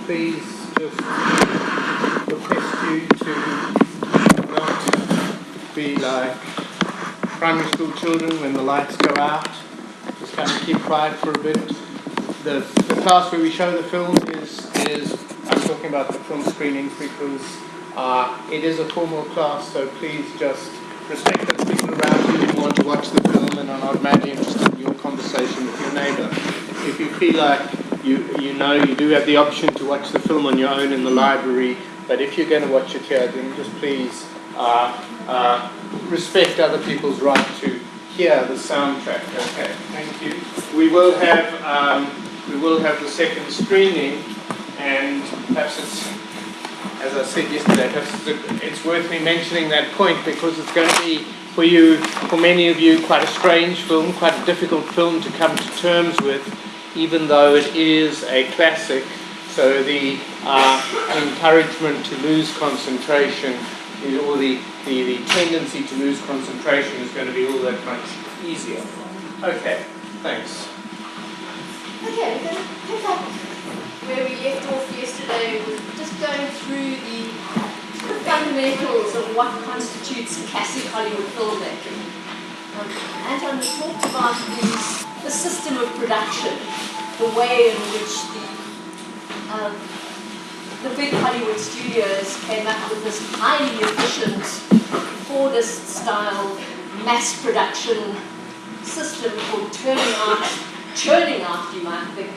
please just request you to not be like primary school children when the lights go out. Just kind of keep quiet for a bit. The class where we show the film is I'm talking about the film screening because it is a formal class, so please just respect the people around you who want to watch the film and are not madly interested in your conversation with your neighbour. If you feel like you do have the option to watch the film on your own in the library, but if you're going to watch it here, then just please respect other people's right to hear the soundtrack. Okay, thank you. We will have the second screening, and perhaps it's, as I said yesterday, perhaps it's worth me mentioning that point because it's going to be for many of you, quite a strange film, quite a difficult film to come to terms with, even though it is a classic. So the encouragement to lose concentration, or the tendency to lose concentration is going to be all that much easier. Okay, thanks. Okay, we're going to pick up where we left off yesterday with just going through the fundamentals of what constitutes classic Hollywood filmmaking. Anton talked about the system of production, the way in which the big Hollywood studios came up with this highly efficient Fordist-style mass production system for churning out, you might think,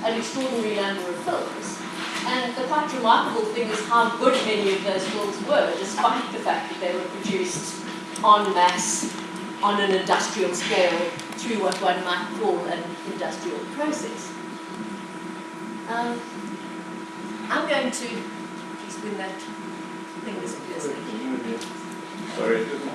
an extraordinary number of films. And the quite remarkable thing is how good many of those films were, despite the fact that they were produced en masse, on an industrial scale, through what one might call an industrial process. I'm going to please when that thing disappears. Sorry, it didn't.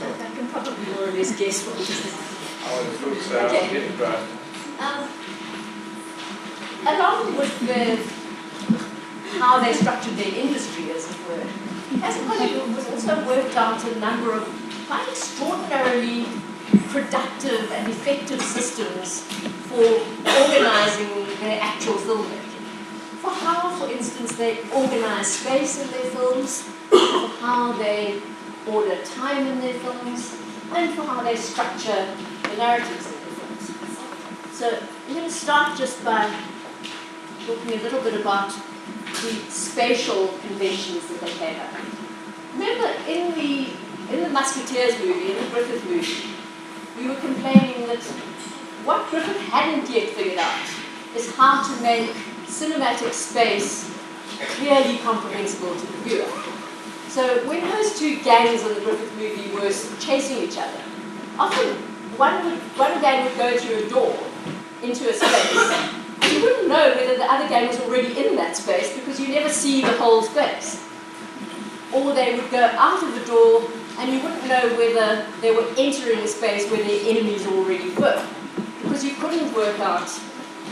I can probably more or less guess what it is. I would have thought so. I'll get it right. Along with how they structured their industry, as it were, Classic Hollywood was also worked out a number of quite extraordinarily productive and effective systems for organizing their actual filmmaking. For how, for instance, they organize space in their films, for how they order time in their films, and for how they structure the narratives in their films. So I'm going to start just by talking a little bit about the spatial conventions that they came up with. Remember, in the Musketeers movie, in the Griffith movie, we were complaining that what Griffith hadn't yet figured out is how to make cinematic space clearly comprehensible to the viewer. So when those two gangs in the Griffith movie were chasing each other, often one gang would go through a door into a space, and you wouldn't know whether the other gang was already in that space because you never see the whole space. Or they would go out of the door and you wouldn't know whether they were entering a space where their enemies already were, because you couldn't work out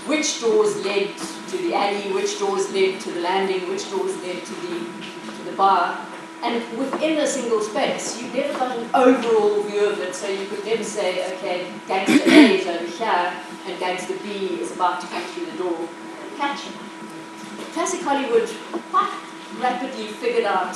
which doors led to the alley, which doors led to the landing, which doors led to the bar. And within a single space, you never got an overall view of it, so you could never say, okay, gangster A is over here, and gangster B is about to come through the door and catch him. Classic Hollywood quite rapidly figured out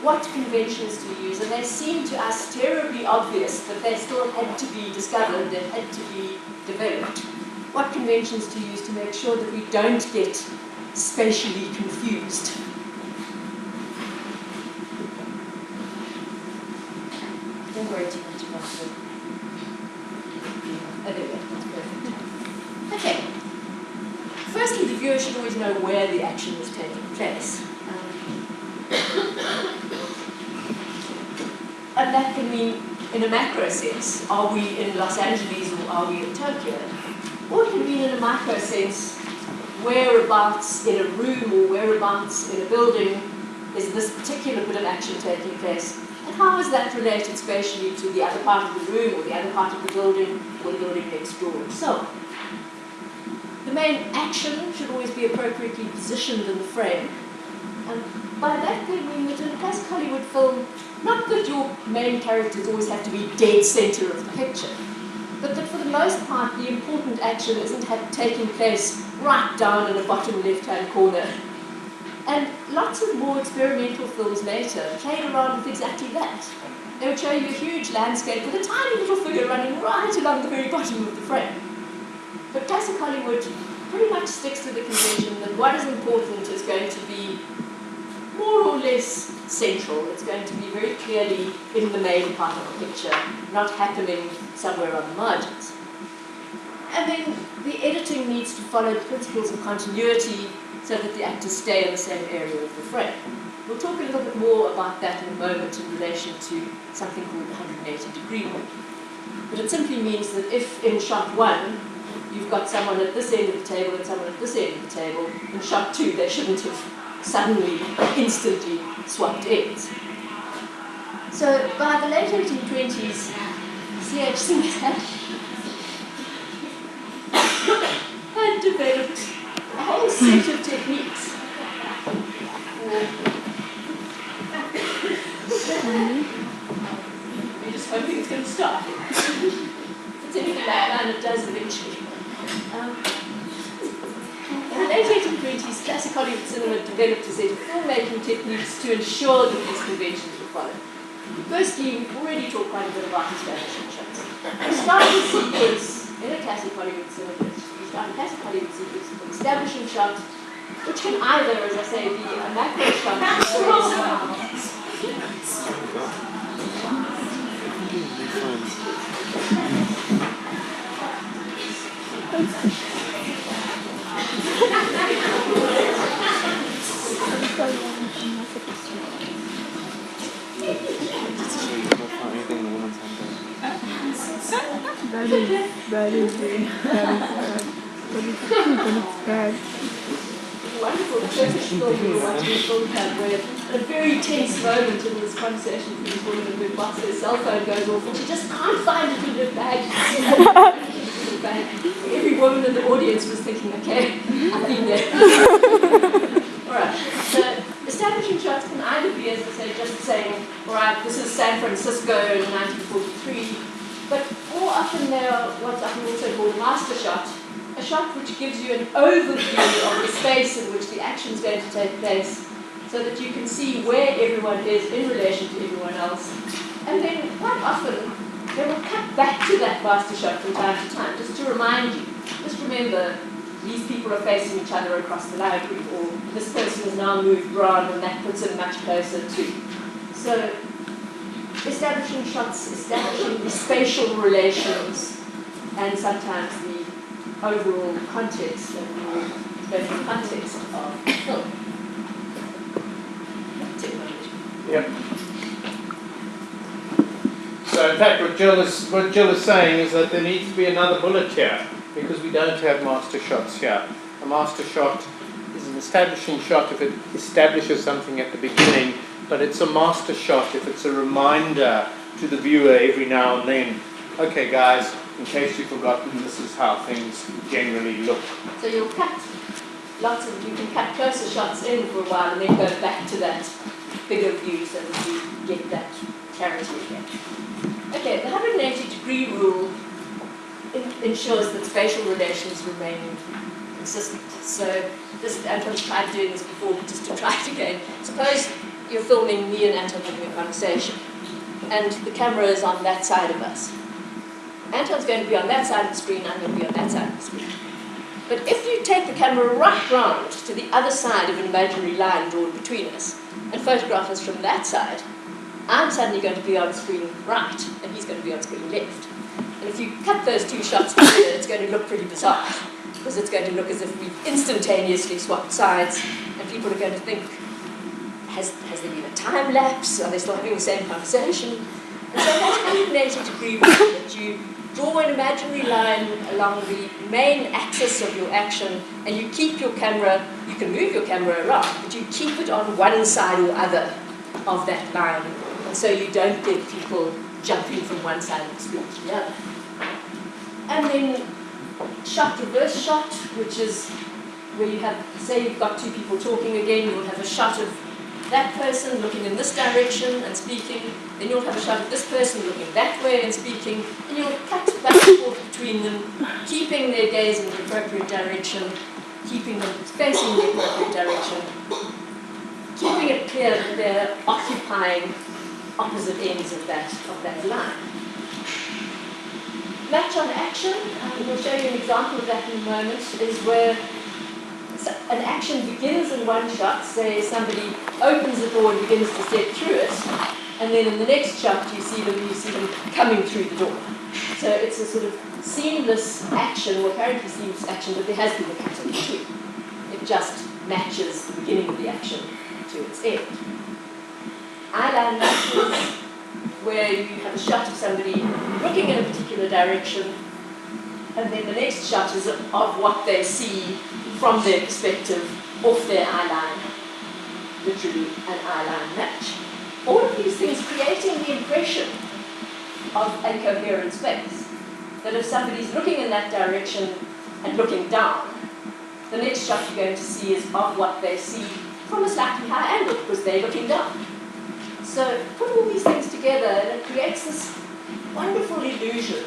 what conventions to use, and they seemed to us terribly obvious, but they still had to be discovered, they had to be developed. What conventions to use to make sure that we don't get spatially confused. Don't worry too much about it. Oh, there we go. That's perfect. Okay. Firstly, the viewer should always know where the action is taking place. And that can mean, in a macro sense, are we in Los Angeles or are we in Tokyo? Or it can mean in a micro sense, whereabouts in a room or whereabouts in a building is this particular bit of action taking place, and how is that related spatially to the other part of the room, or the other part of the building, or the building next door, and so on. The main action should always be appropriately positioned in the frame, and by that they mean that in a classic Hollywood film, not that your main characters always have to be dead center of the picture, but that for the most part the important action isn't taking place right down in the bottom left-hand corner. And lots of more experimental films later played around with exactly that. They would show you a huge landscape with a tiny little figure running right along the very bottom of the frame. But classic Hollywood pretty much sticks to the convention that what is important is going to be more or less central. It's going to be very clearly in the main part of the picture, not happening somewhere on the margins. And then the editing needs to follow the principles of continuity so that the actors stay in the same area of the frame. We'll talk a little bit more about that in a moment in relation to something called the 180-degree rule. But it simply means that if in shot 1 you've got someone at this end of the table and someone at this end of the table, in shot 2 they shouldn't have suddenly, instantly swapped ends. So by the late 1820s, C.H. Singer had developed a whole set of techniques. We're just hoping it's going to start. It's anything like that, and it does eventually. In the late 1820s, classic Hollywood cinema developed a set of filmmaking techniques to ensure that these conventions were followed. Firstly, we've already talked quite a bit about establishing shots. The starting sequence in a classic Hollywood cinema, we start a classic Hollywood sequence with an establishing shot, which can either, as I say, be a macro shot, That is bad. But it's bad. wonderful Turkish film we were watching a film club where at a very tense moment in this conversation from this woman who boss her cell phone goes off and she just can't find it in her bag. Every woman in the audience was thinking, okay, I've been there. Alright, so establishing shots can either be, as I say, just saying, alright, this is San Francisco in 1943, but more often they are what's often also called a master shot, a shot which gives you an overview of the space in which the action is going to take place so that you can see where everyone is in relation to everyone else. And then quite often they will cut back to that master shot from time to time just to remind you. Just remember, these people are facing each other across the library, or this person has now moved around and that puts them much closer to. So establishing shots, establishing the spatial relations and sometimes the overall context and the spatial context of film. Yep. So in fact what Jill is saying is that there needs to be another bullet here because we don't have master shots here. A master shot is an establishing shot if it establishes something at the beginning, but it's a master shot if it's a reminder to the viewer every now and then, okay guys, in case you've forgotten, this is how things generally look. So you'll cut you can cut closer shots in for a while and then go back to that bigger view so that you get that clarity again. Okay, the 180-degree rule ensures that spatial relations remain consistent. So Anton's tried doing this before, but just to try it again. Suppose you're filming me and Anton having a conversation, and the camera is on that side of us. Anton's going to be on that side of the screen, I'm going to be on that side of the screen. But if you take the camera right round to the other side of an imaginary line drawn between us and photograph us from that side, I'm suddenly going to be on screen right and he's going to be on screen left. And if you cut those two shots together, it's going to look pretty bizarre because it's going to look as if we've instantaneously swapped sides and people are going to think, has there been a time lapse? Are they still having the same conversation? And so that 180-degree rule that you draw an imaginary line along the main axis of your action, and you keep your camera, you can move your camera around, but you keep it on one side or other of that line, and so you don't get people jumping from one side of the screen to the other. And then shot, reverse shot, which is where you have, say you've got two people talking again, you will have a shot of that person looking in this direction and speaking, then you'll have a shot of this person looking that way and speaking, and you'll cut back and forth between them, keeping their gaze in the appropriate direction, keeping them facing the appropriate direction, keeping it clear that they're occupying opposite ends of that line. Match on action, we'll show you an example of that in a moment, is where an action begins in one shot, say somebody opens the door and begins to step through it, and then in the next shot you see them coming through the door. So it's a sort of seamless action, or apparently seamless action, but there has been a cut in between. It just matches the beginning of the action to its end. Eyeline matches, where you have a shot of somebody looking in a particular direction, and then the next shot is of what they see from their perspective, off their eye line, literally an eye line match. All of these things creating the impression of a coherent space. That if somebody's looking in that direction and looking down, the next shot you're going to see is of what they see from a slightly higher angle, because they're looking down. So put all these things together and it creates this wonderful illusion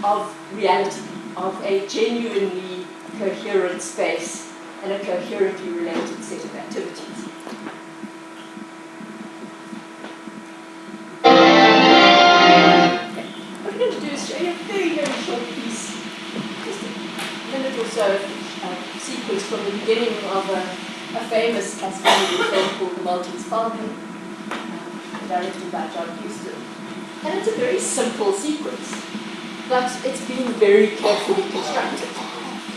of reality, of a genuinely coherent space and a coherently related set of activities. Okay. What we're going to do is show you a very, very short piece, just a minute or so of sequence from the beginning of a famous classical film called The Maltese Falcon, directed by John Huston. And it's a very simple sequence, but it's been very carefully constructed.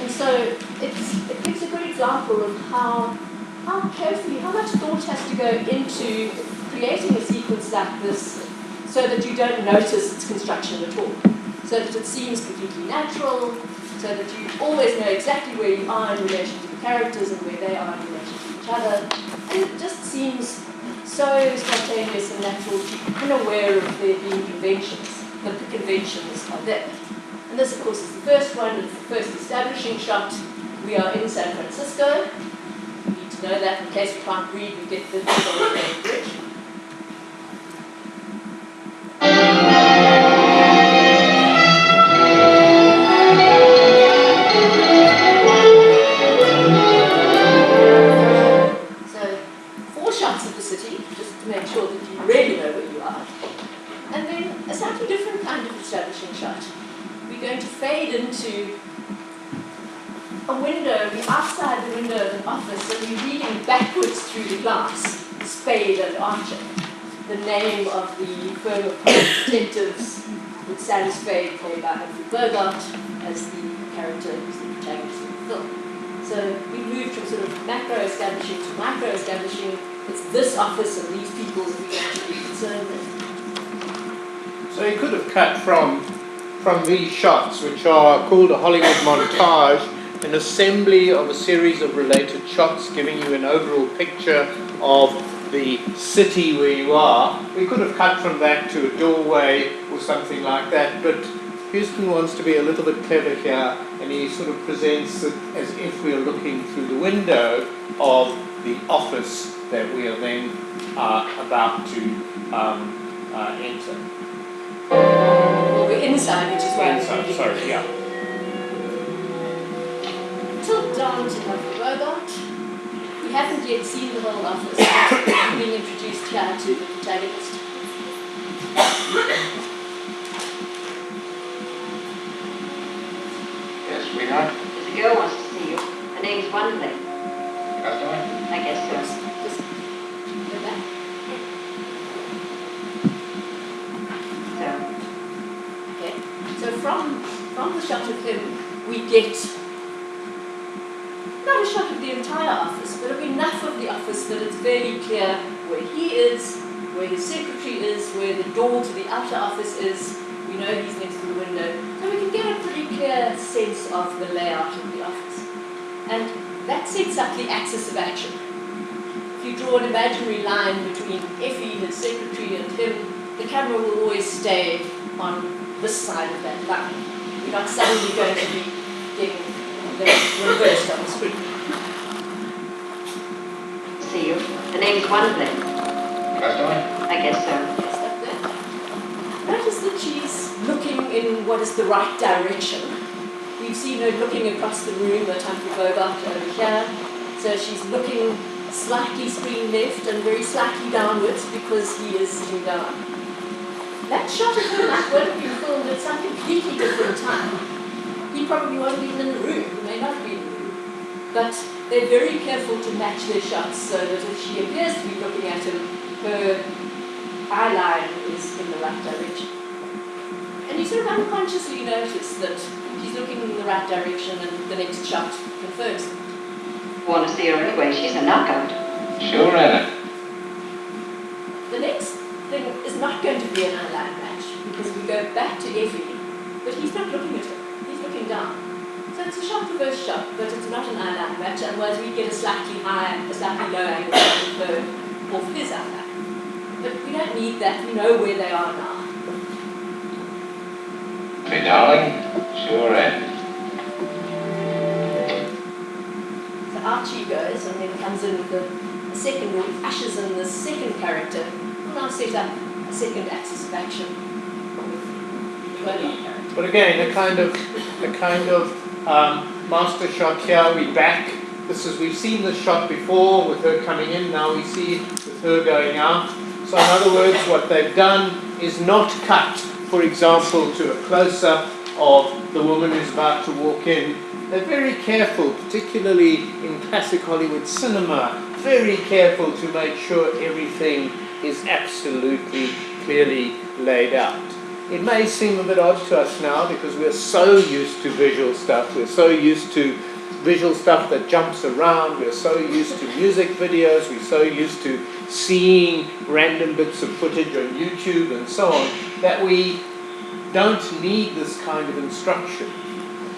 And so it gives a good example of how carefully, how much thought has to go into creating a sequence like this so that you don't notice its construction at all. So that it seems completely natural, so that you always know exactly where you are in relation to the characters and where they are in relation to each other. And it just seems so spontaneous and natural to be unaware of there being conventions, but the conventions are there. And this, of course, is the first one, it's the first establishing shot. We are in San Francisco. We need to know that in case we can't read, we get the Golden Bridge. So, 4 shots of the city, just to make sure that you really know where you are. And then a slightly different kind of establishing shot. We're going to fade into a window, we're outside the window of an office, and we're reading backwards through the glass, Spade and Archer, the name of the firm of detectives with Sally Spade, played by Humphrey Bogart, as the character who's the protagonist of the film. So we moved from sort of macro establishing to micro establishing. It's this office and these people that we're going to be concerned with. So you could have cut from these shots, which are called a Hollywood montage, an assembly of a series of related shots giving you an overall picture of the city where you are. We could have cut from that to a doorway or something like that, but Huston wants to be a little bit clever here, and he sort of presents it as if we are looking through the window of the office that we are then about to enter. Well, we're inside, which is why Inside, sorry, yeah. Tilt down to Humphrey Bogart. We haven't yet seen the whole office. We're being introduced here to the protagonist. Yes, sweetheart. There's a girl wants to see you. Her name's Wonderly. Customer? I guess so. Just go back. So, Okay. So from the shot of him, we get not a shot of the entire office, but of enough of the office that it's very clear where he is, where his secretary is, where the door to the outer office is. We We know he's next to the window. So we can get a pretty clear sense of the layout of the office. And that sets up the axis of action. If you draw an imaginary line between Effie, his secretary, and him, the camera will always stay on this side of that line. You're not suddenly going to be getting the reversed on the screen. See you. The name's Wonderly. Customer? I guess so. Yes, up there. Notice that she's looking in what is the right direction. We've seen her looking across the room at Humphrey Bogart over here. So she's looking slightly screen left and very slightly downwards because he is sitting down. That shot of her might well have been filmed at some completely different time. He probably wasn't even in the room, he may not be in the room. But they're very careful to match their shots so that if she appears to be looking at him, her eye line is in the right direction. And you sort of unconsciously notice that she's looking in the right direction and the next shot confirms it. Want to see her anyway? She's a knockout. Sure, Anna. The next thing is not going to be an eye-line match because we go back to Effie, but he's not looking at her, he's looking down. So it's a sharp reverse shot, but it's not an eye-line match, otherwise we get a slightly high, a slightly low angle of her off his eye-line. But we don't need that, we know where they are now. Hey, darling. Sure, Anna. So Archie goes and then comes in with a second, or ushers in the second character. We'll now set up a second axis of action with the Bogart character. But again, a kind of master shot here. We back. This is, we've seen this shot before with her coming in. Now we see with her going out. So in other words, what they've done is not cut, for example, to a close-up of the woman who's about to walk in. They're very careful, particularly in classic Hollywood cinema, very careful to make sure everything is absolutely clearly laid out. It may seem a bit odd to us now because we're so used to visual stuff, we're so used to visual stuff that jumps around, we're so used to music videos, we're so used to seeing random bits of footage on YouTube and so on, that we don't need this kind of instruction.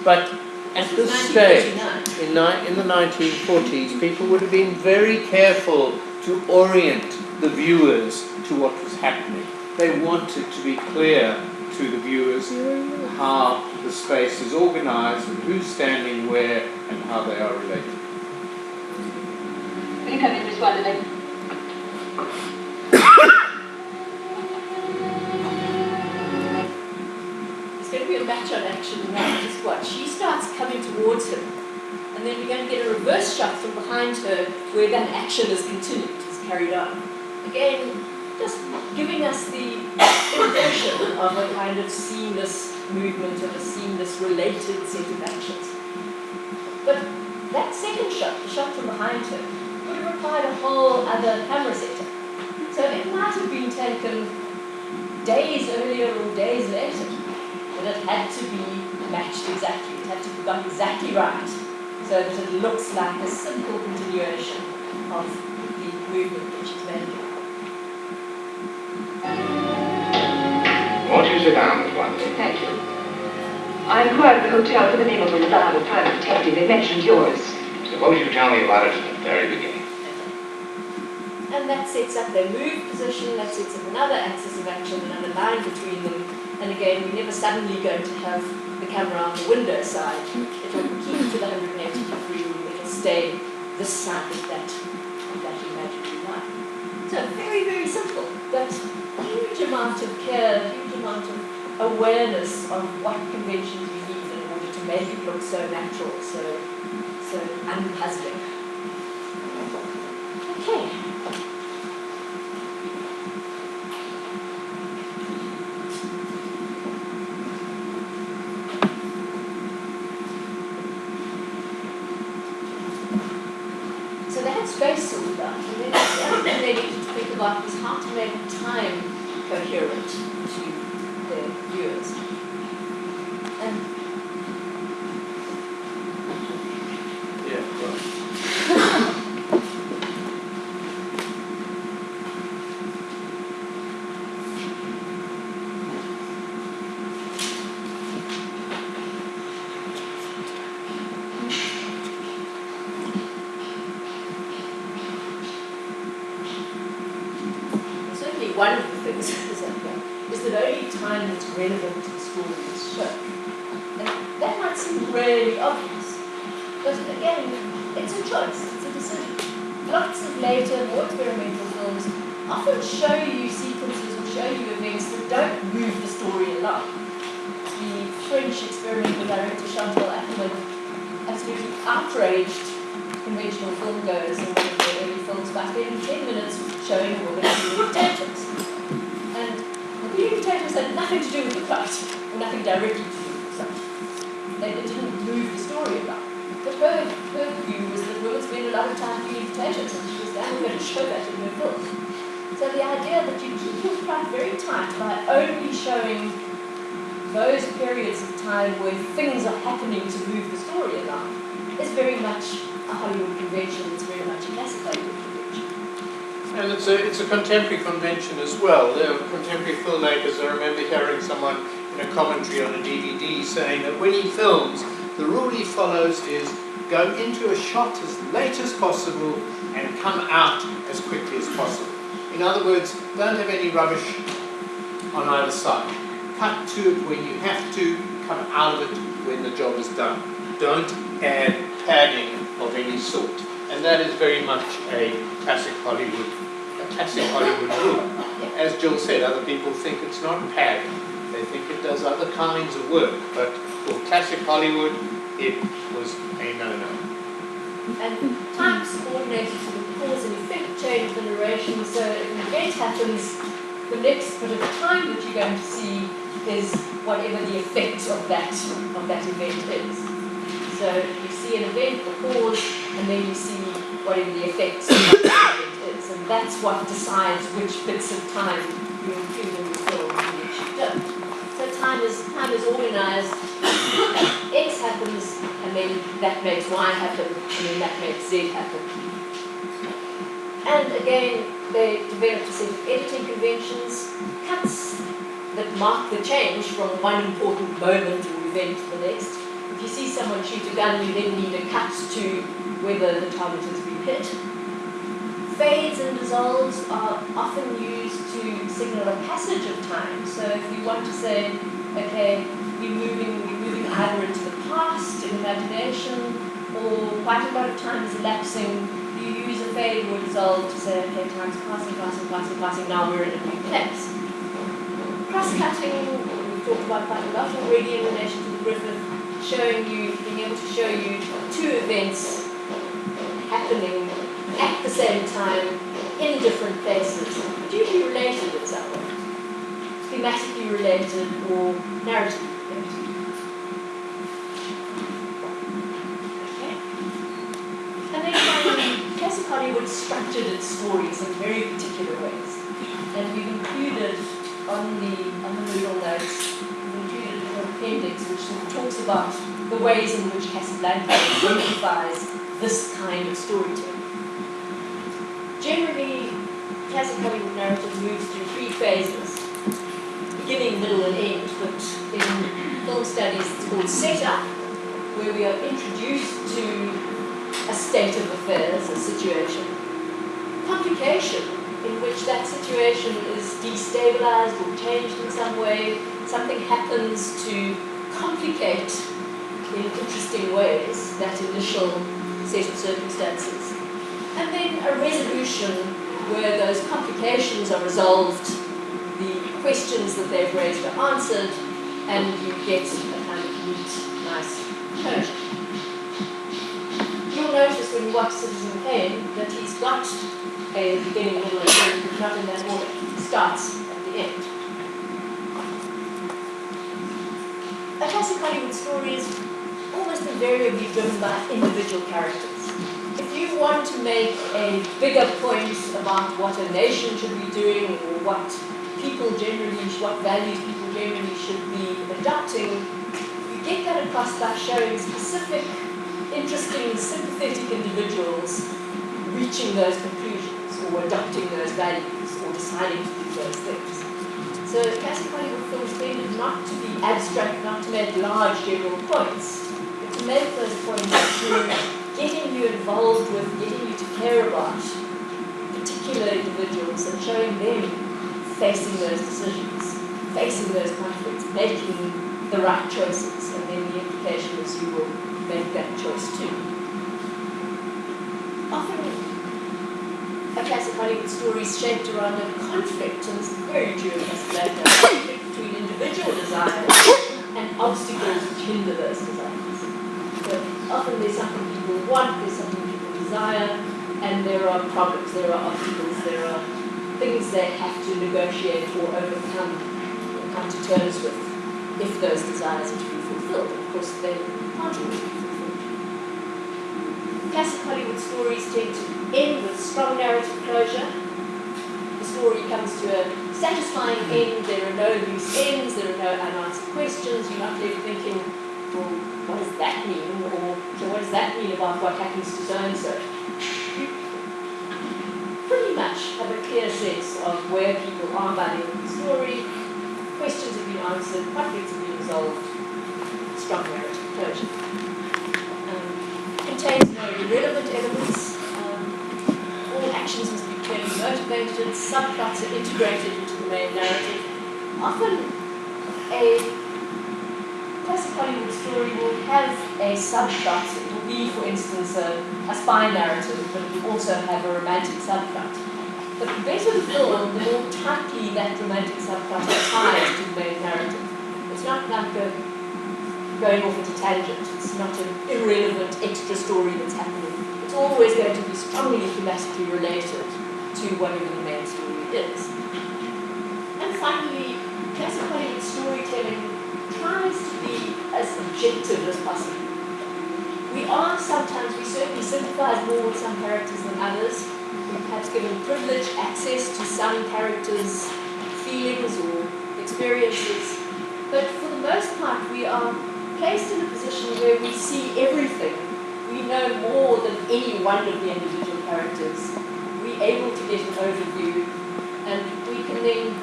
But at this stage, in the 1940s, people would have been very careful to orient the viewers to what was happening. They wanted to be clear to the viewers how the space is organized and who's standing where and how they are related. Will you come in, Miss Wonderly? It's going to be a match on action now. Just what? She starts coming towards him, and then we're going to get a reverse shot from behind her where that action is continued, is carried on. Again, just giving us the impression of a kind of seamless movement, of a seamless related set of actions. But that second shot, the shot from behind her, would have required a whole other camera setup. So it might have been taken days earlier or days later, but it had to be matched exactly. It had to be got exactly right, so that it looks like a simple continuation of the movement that she's making. Won't you sit down, Miss Wonderly? Thank you. I inquired at the hotel for the name of a reliable private detective. They mentioned yours. Suppose you tell me about it from the very beginning. And that sets up their move position, that sets up another axis of action, another line between them. And again, we're never suddenly going to have the camera on the window side. It will keep to the 180 degree room. It will stay this side of that imaginary line. So very, very simple, but huge amount of care, huge amount of awareness of what conventions you need in order to make it look so natural, so unpuzzling. Okay. So they had space sorted out, and then the other thing they needed to think about was how to make time coherent to their viewers. And Yeah, right. one of the things is that only time that's relevant to the story is shown. And that might seem really obvious, but again, it's a choice, it's a decision. Lots of later, more experimental films often show you sequences or show you events that don't move the story along. The French experimental director Chantal Akerman absolutely outraged conventional filmgoers in one of their early films by spending 10 minutes showing a woman peeling potatoes. And the peeling potatoes had nothing to do with the plot, or nothing directly to do with the plot. They didn't move the story along. But her view was that women spend a lot of time peeling potatoes, and she was damn going to show that in her film. So the idea that you keep your plot very tight by only showing those periods of time where things are happening to move the story along is very much a Hollywood convention, it's very much a classic Hollywood convention. And it's a contemporary convention as well. There are contemporary filmmakers. I remember hearing someone in a commentary on a DVD saying that when he films, the rule he follows is go into a shot as late as possible and come out as quickly as possible. In other words, don't have any rubbish on either side. Cut to it when you have to, come out of it when the job is done. Don't add padding of any sort. And that is very much a classic Hollywood rule. As Jill said, other people think it's not padding. They think it does other kinds of work. But for classic Hollywood, it was a no-no. And time is coordinated to the cause and effect chain of the narration, so if an event happens, the next bit of time that you're going to see is whatever the effect of that event is. So you see an event, the cause, and then you see whatever the effect of that event is. And that's what decides which bits of time you include in the film and which you don't. So time is organized. X happens, and then that makes Y happen, and then that makes Z happen. And again, they developed a set of editing conventions, cuts that mark the change from one important moment or event to the next. If you see someone shoot a gun, you then need a cut to whether the target has been hit. Fades and dissolves are often used to signal a passage of time. So if you want to say, okay, we're moving either into the past, in imagination, or quite a lot of time is elapsing, you use a fade or a dissolve to say, okay, time's passing, now we're in a new place. Cross-cutting, we've talked about quite a lot already in relation to the Griffith, being able to show you two events happening at the same time in different places, but usually related in some way, thematically related or narratively related. Okay. And then finally, classic Hollywood structured its stories in very particular ways, and we've included on the Moodle notes, we've included an appendix which talks about the ways in which Casablanca exemplifies this kind of storytelling. Generally, classic Hollywood narrative moves through three phases, beginning, middle, and end, but in film studies it's called setup, where we are introduced to a state of affairs, a situation. Complication, in which that situation is destabilized or changed in some way, something happens to complicate in interesting ways that initial set of circumstances. And then a resolution where those complications are resolved, the questions that they've raised are answered, and you get a kind of neat, nice closure. You'll notice when you watch Citizen Kane that he's got a beginning, middle, and end, but not in that order. It starts at the end. A classic Hollywood story is almost invariably driven by individual characters. If you want to make a bigger point about what a nation should be doing or what values people generally should be adopting, you get that across by showing specific, interesting, sympathetic individuals reaching those conclusions or adopting those values or deciding to do those things. So classic Hollywood films tended not to be abstract, not to make large general points, but to make those points through getting you involved with, getting you to care about particular individuals and showing them facing those decisions, facing those conflicts, making the right choices, and then the implication is you will make that choice too. Often, a classic Hollywood story is shaped around a conflict, and it's very true in Casablanca, a conflict between individual desires and obstacles which hinder those desires. So often there's something people want, there's something people desire, and there are problems, there are obstacles, there are things they have to negotiate or overcome or come to terms with if those desires are to be fulfilled. Of course, they can't always be fulfilled. Classic Hollywood stories tend to end with strong narrative closure. The story comes to a satisfying end, there are no loose ends, there are no unanswered questions, you're not left thinking, well, what does that mean? Or, so what does that mean about what happens to so-and-so? You pretty much have a clear sense of where people are by the end of the story. Questions have been answered, conflicts have been resolved, strong narrative closure. Contains no irrelevant elements. All actions must be clearly motivated, subplots are integrated into the main narrative. Often a classic Hollywood story will have a subplot. It will be, for instance, a spy narrative, but it will also have a romantic subplot. But the better the film, the more tightly that romantic subplot ties to the main narrative. It's not like going off at a tangent. It's not an irrelevant extra story that's happening. It's always going to be strongly thematically related to whatever the main story is. And finally, classic Hollywood storytelling tries to be as objective as possible. We certainly sympathize more with some characters than others. We're perhaps given privileged access to some characters' feelings or experiences. But for the most part, we are placed in a position where we see everything. We know more than any one of the individual characters. We're able to get an overview, and we can then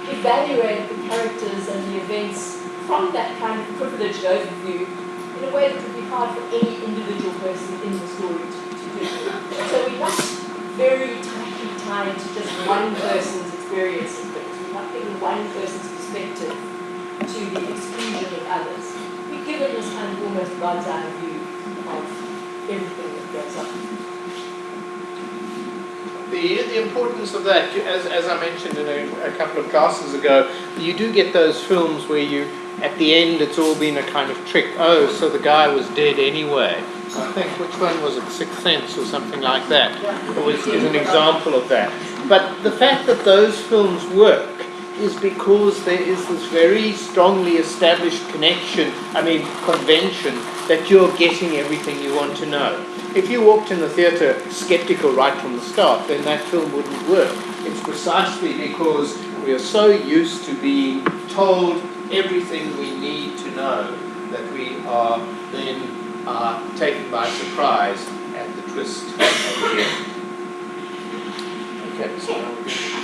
evaluate the characters and the events from that kind of privileged overview in a way that would be hard for any individual person in the story to do. So we're not very tightly tied to just one person's experience of things. We're not giving one person's perspective to the exclusion of others. We're given this kind of almost God's eye view of everything that goes on. The importance of that, as I mentioned in a couple of classes ago, you do get those films where you, at the end, it's all been a kind of trick. Oh, so the guy was dead anyway. I think, which one was it, Sixth Sense or something like that, is an example of that. But the fact that those films work is because there is this very strongly established convention, that you're getting everything you want to know. If you walked in the theatre skeptical right from the start, then that film wouldn't work. It's precisely because we are so used to being told everything we need to know that we are then taken by surprise at the twist at the end. Okay, so I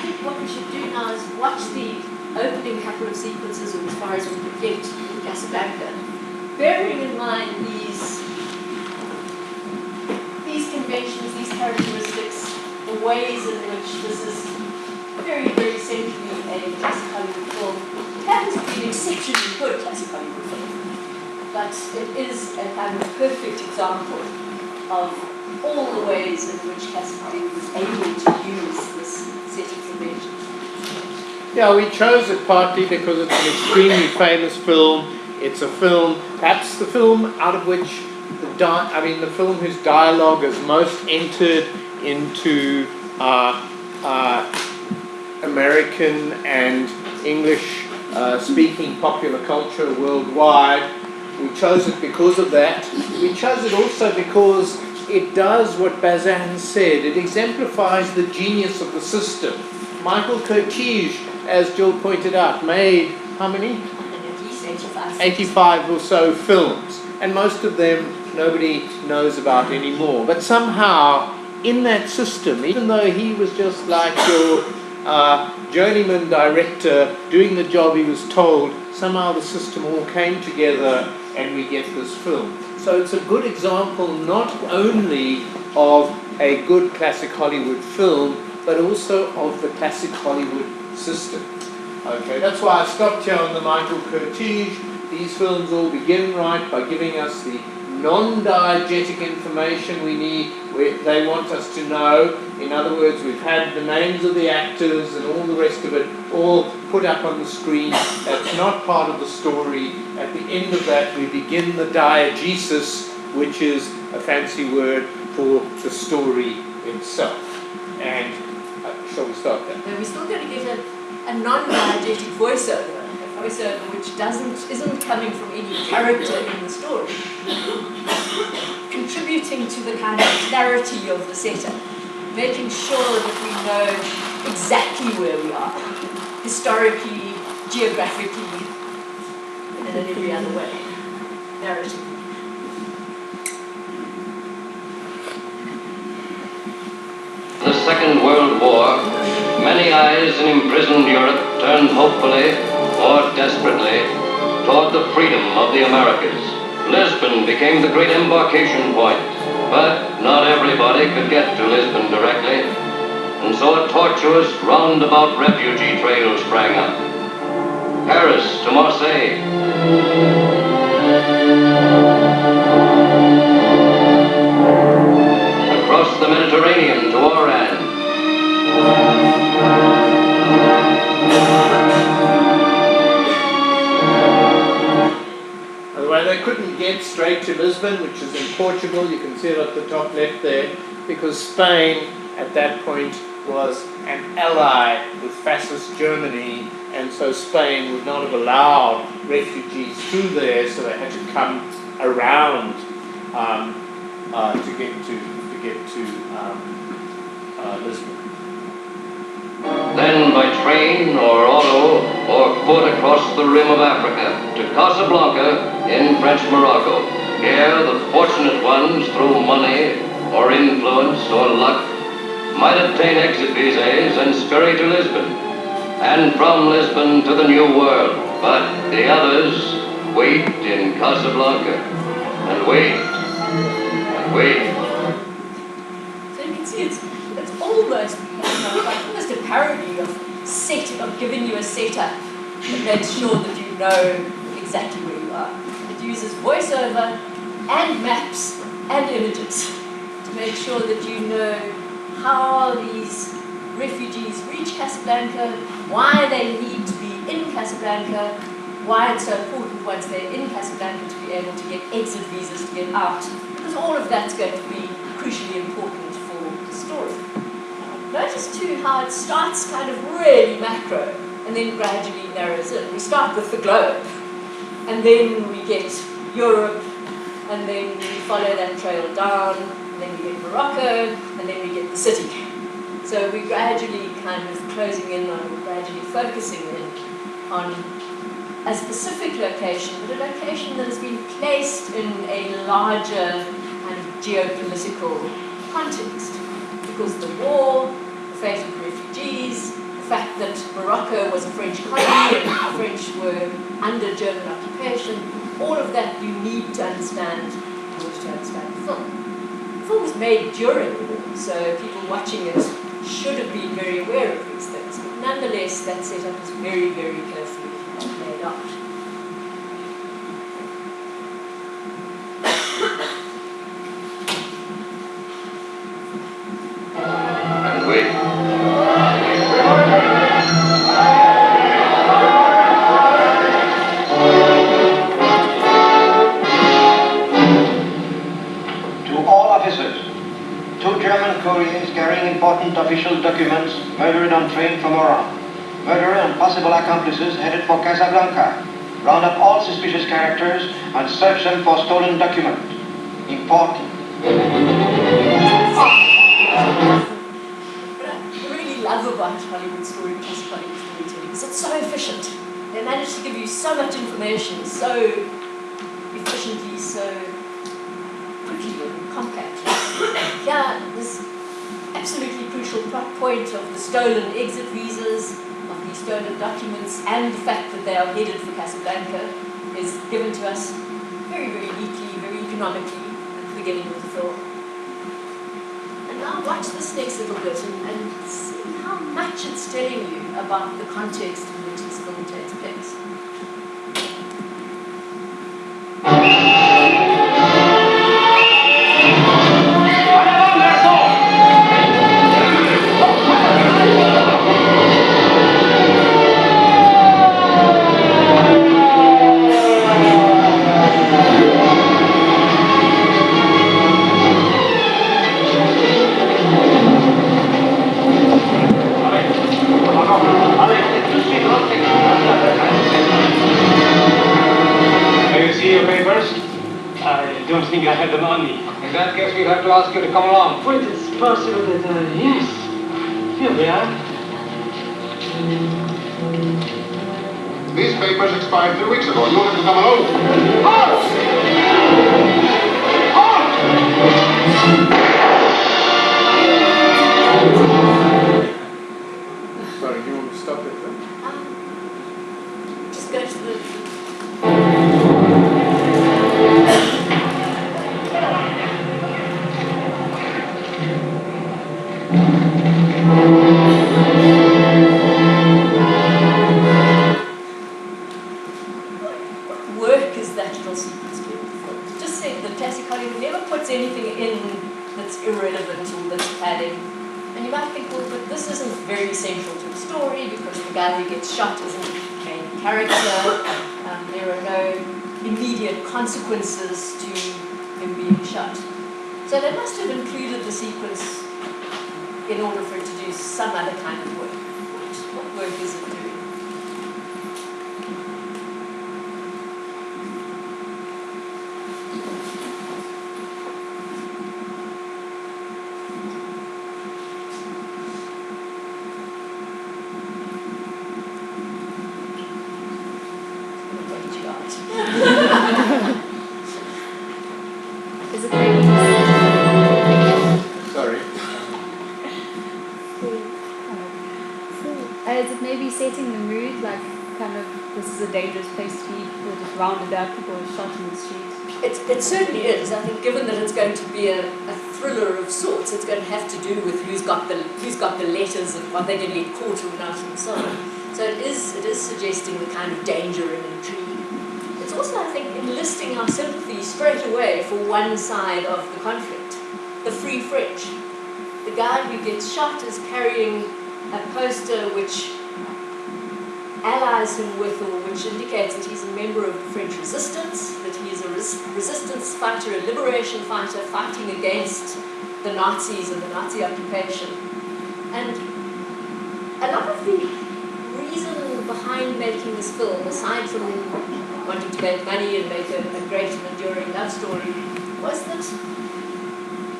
think what we should do now is watch the opening couple of sequences, or as far as we could get in Casablanca, bearing in mind these conventions, these characteristics, the ways in which this is very, very centrally a classic Hollywood film. It happens to be an exceptionally good classic Hollywood film, but it is a kind of perfect example of all the ways in which classic Hollywood was able to use this set of conventions. yeah, we chose it partly because it's an extremely famous film. It's a film, perhaps the film out of which the film whose dialogue is most entered into American and English speaking popular culture worldwide. We chose it because of that. We chose it also because it does what Bazin said. It exemplifies the genius of the system. Michael Curtiz, as Jill pointed out, made how many? 85 or so films, and most of them nobody knows about anymore. But somehow, in that system, even though he was just like your journeyman director doing the job he was told, somehow the system all came together and we get this film. So it's a good example not only of a good classic Hollywood film, but also of the classic Hollywood system. Okay, that's why I stopped here on the Michael Curtiz. These films all begin right by giving us the non-diegetic information we need, they want us to know. In other words, we've had the names of the actors and all the rest of it all put up on the screen. That's not part of the story. At the end of that, we begin the diegesis, which is a fancy word for the story itself. And shall we start there? Now we're still going to get a non-diegetic voiceover. Voiceover which isn't coming from any character in the story, contributing to the kind of clarity of the setup, making sure that we know exactly where we are, historically, geographically, and in every other way, narratively. The Second World War, many eyes in imprisoned Europe turned hopefully or desperately toward the freedom of the Americas. Lisbon became the great embarkation point, but not everybody could get to Lisbon directly, and so a tortuous roundabout refugee trail sprang up. Paris to Marseille, across the Mediterranean to Oran, They couldn't get straight to Lisbon, which is in Portugal. You can see it at the top left there, because Spain at that point was an ally with fascist Germany, and so Spain would not have allowed refugees through there, so they had to come around to get to Lisbon. Then by train or auto or foot across the rim of Africa to Casablanca in French Morocco. Here the fortunate ones, through money or influence or luck, might obtain exit visas and scurry to Lisbon, and from Lisbon to the New World. But the others wait in Casablanca and wait and wait. So you can see it's almost a parody of giving you a setup that makes sure that you know exactly where you are. It uses voiceover and maps and images to make sure that you know how these refugees reach Casablanca, why they need to be in Casablanca, why it's so important once they're in Casablanca to be able to get exit visas to get out, because all of that's going to be crucially important for the story. Notice too how it starts kind of really macro and then gradually narrows in. We start with the globe, and then we get Europe, and then we follow that trail down, and then we get Morocco, and then we get the city. So we're gradually kind of closing in on, or gradually focusing in on a specific location, but a location that has been placed in a larger kind of geopolitical context. Because the war, the fate of the refugees, the fact that Morocco was a French colony and the French were under German occupation, all of that you need to understand in order to understand the film. The film was made during the war, so people watching it should have been very aware of these things. But nonetheless, that setup is very, very carefully played out. And wait. German couriers carrying important official documents murdered on train from Oran. Murderer and possible accomplices headed for Casablanca. Round up all suspicious characters and search them for stolen document. Important. What I really love about Hollywood storytelling is it's so efficient. They manage to give you so much information, so efficiently, so quickly and compact. Here, this absolutely crucial plot point of the stolen exit visas, of the stolen documents, and the fact that they are headed for Casablanca is given to us very, very neatly, very economically at the beginning of the film. And now watch this next little bit and see how much it's telling you about the context in which this film takes place. May we see your papers? I don't think I have them on me. In that case, we'll have to ask you to come along. Well, it's possible that, yes. Here we are. These papers expired 3 weeks ago. You want them to come along? Halt! Sorry, you want to stop it then? Just go to the... Work is that little sequence to the film. Just said that classic Hollywood never puts anything in that's irrelevant or that's padding. And you might think, well, but this isn't very central to the story because the guy who gets shot isn't the main character. There are no immediate consequences to him being shot. So they must have included the sequence in order for it to do some other kind of work. What work is it doing? Is it maybe Sorry. is it maybe setting the mood, like kind of this is a dangerous place to be, people just rounded up, people are shot in the street? It certainly is. I think given that it's going to be a thriller of sorts, it's going to have to do with who's got the letters and what they're going to get caught or not and so on. So it is suggesting the kind of danger and intrigue. It's also, I think, enlisting our sympathy straight away for one side of the conflict, the Free French. The guy who gets shot is carrying a poster which allies him with, or which indicates that he's a member of the French resistance, that he is a resistance fighter, a liberation fighter fighting against the Nazis and the Nazi occupation. And a lot of the reason behind making this film, aside from wanting to make money and make a great and enduring love story, was that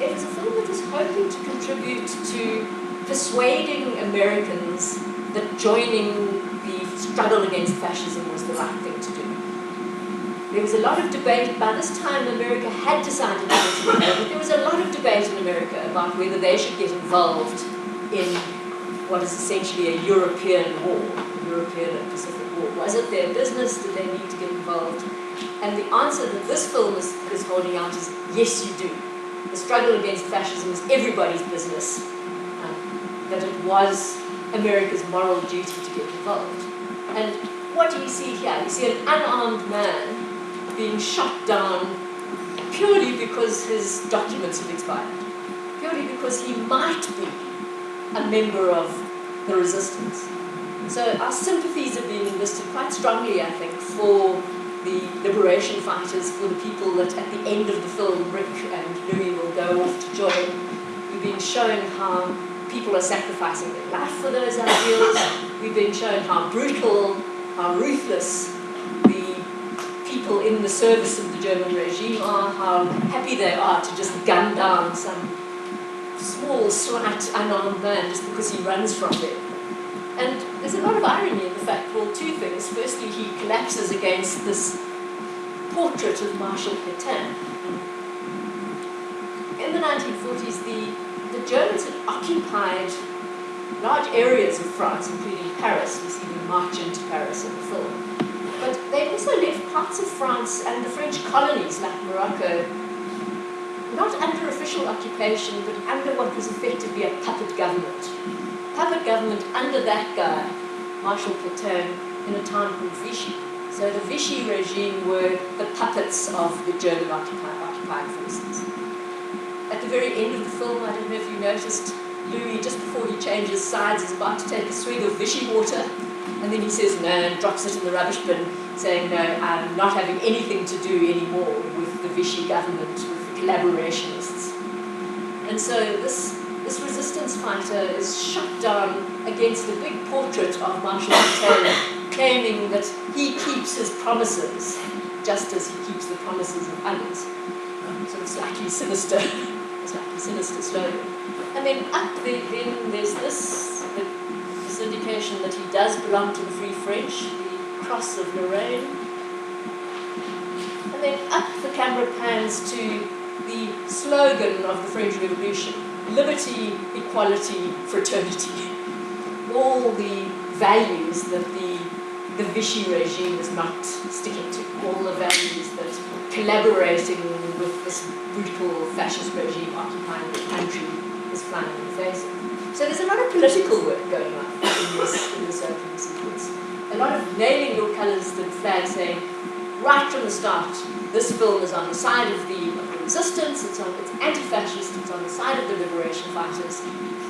it was a film that was hoping to contribute to persuading Americans that joining the struggle against fascism was the right thing to do. There was a lot of debate. By this time, America had decided to get involved, but there was a lot of debate in America about whether they should get involved in what is essentially a European war, a European and Pacific War. Was it their business? Did they need to get involved? And the answer that this film is holding out is yes, you do. The struggle against fascism is everybody's business. That it was America's moral duty to get involved. And what do you see here? You see an unarmed man being shot down purely because his documents have expired, purely because he might be a member of the resistance. So our sympathies are being enlisted quite strongly, I think, for the liberation fighters, for the people that at the end of the film, Rick and Louis will go off to join. We've been shown how people are sacrificing their life for those ideals. We've been shown how brutal, how ruthless the people in the service of the German regime are, how happy they are to just gun down some small, slight, unarmed man just because he runs from them. And there's a lot of irony in the fact, well, two things. Firstly, he collapses against this portrait of Marshal Pétain. In the 1940s, the Germans had occupied large areas of France, including Paris. We see them march into Paris in the film. But they also left parts of France and the French colonies, like Morocco, not under official occupation, but under what was effectively a puppet government. Puppet government under that guy Marshal Pétain in a town called Vichy. So the Vichy regime were the puppets of the German occupying forces. At the very end of the film, I don't know if you noticed, Louis, just before he changes sides, is about to take a swig of Vichy water, and then he says no and drops it in the rubbish bin, saying no, I'm not having anything to do anymore with the Vichy government, with the collaborationists. And so this resistance fighter is shot down against a big portrait of Marshal Pétain, claiming that he keeps his promises, just as he keeps the promises of others. Sort of slightly sinister slogan. And then then there's this indication that he does belong to the Free French, the Cross of Lorraine. And then up the camera pans to the slogan of the French Revolution: liberty, equality, fraternity. All the values that the Vichy regime is not sticking to. All the values that collaborating with this brutal fascist regime occupying the country is flying in the face of. So there's a lot of political work going on in this opening sequence. A lot of nailing your colours and flags, saying, right from the start, this film is on the side of the resistance, it's anti-fascist, it's on the side of the liberation fighters,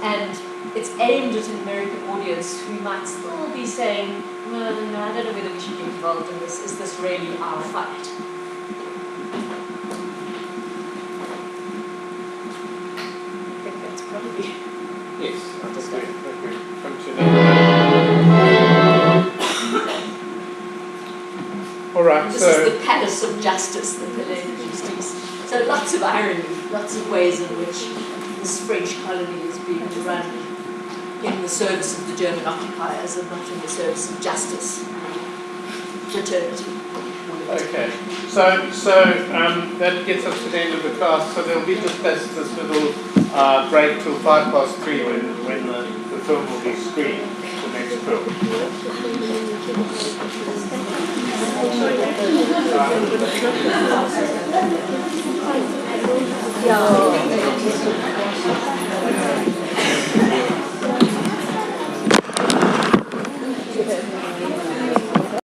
and it's aimed at an American audience who might still be saying, well, no, I don't know whether we should be involved in this. Is this really our fight? I think that's probably... Yes, I think we've come to that. All right, this is the palace of justice, the Palais de Justice. So lots of irony, lots of ways in which this French colony is being run in the service of the German occupiers and not in the service of justice, fraternity. Okay, so that gets us to the end of the class. So there'll be just this little break till 3:05 when the film will be screened, the next film. Yeah.